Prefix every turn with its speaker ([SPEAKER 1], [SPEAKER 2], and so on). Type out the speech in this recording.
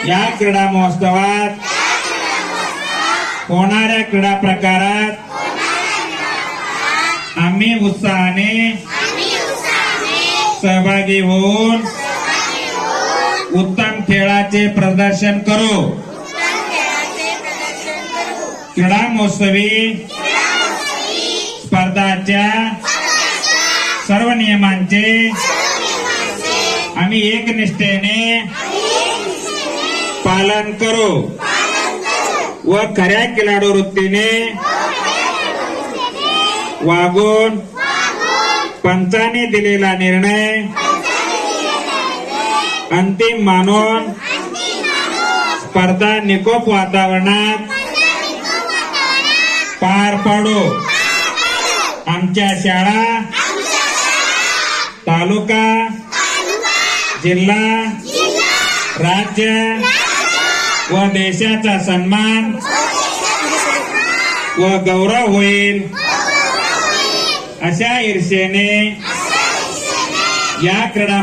[SPEAKER 1] या क्रीडा महोत्सवात होणाऱ्या क्रीडा प्रकारात आम्ही उत्साहाने सहभागी होऊन उत्तम खेळाचे प्रदर्शन करू। क्रीडा महोत्सवी स्पर्धाच्या सर्व नियमांचे आम्ही एकनिष्ठेने पालन करू व खऱ्या खेळाडू वृत्तीने वागून पंचाने दिलेला निर्णय अंतिम मानून स्पर्धा निकोप वातावरणात पार पाडू। आमच्या शाळा, तालुका, जिल्हा, राज्य व देशाचा सन्मान व गौरव होईल अशा ईर्षेने या क्रीडा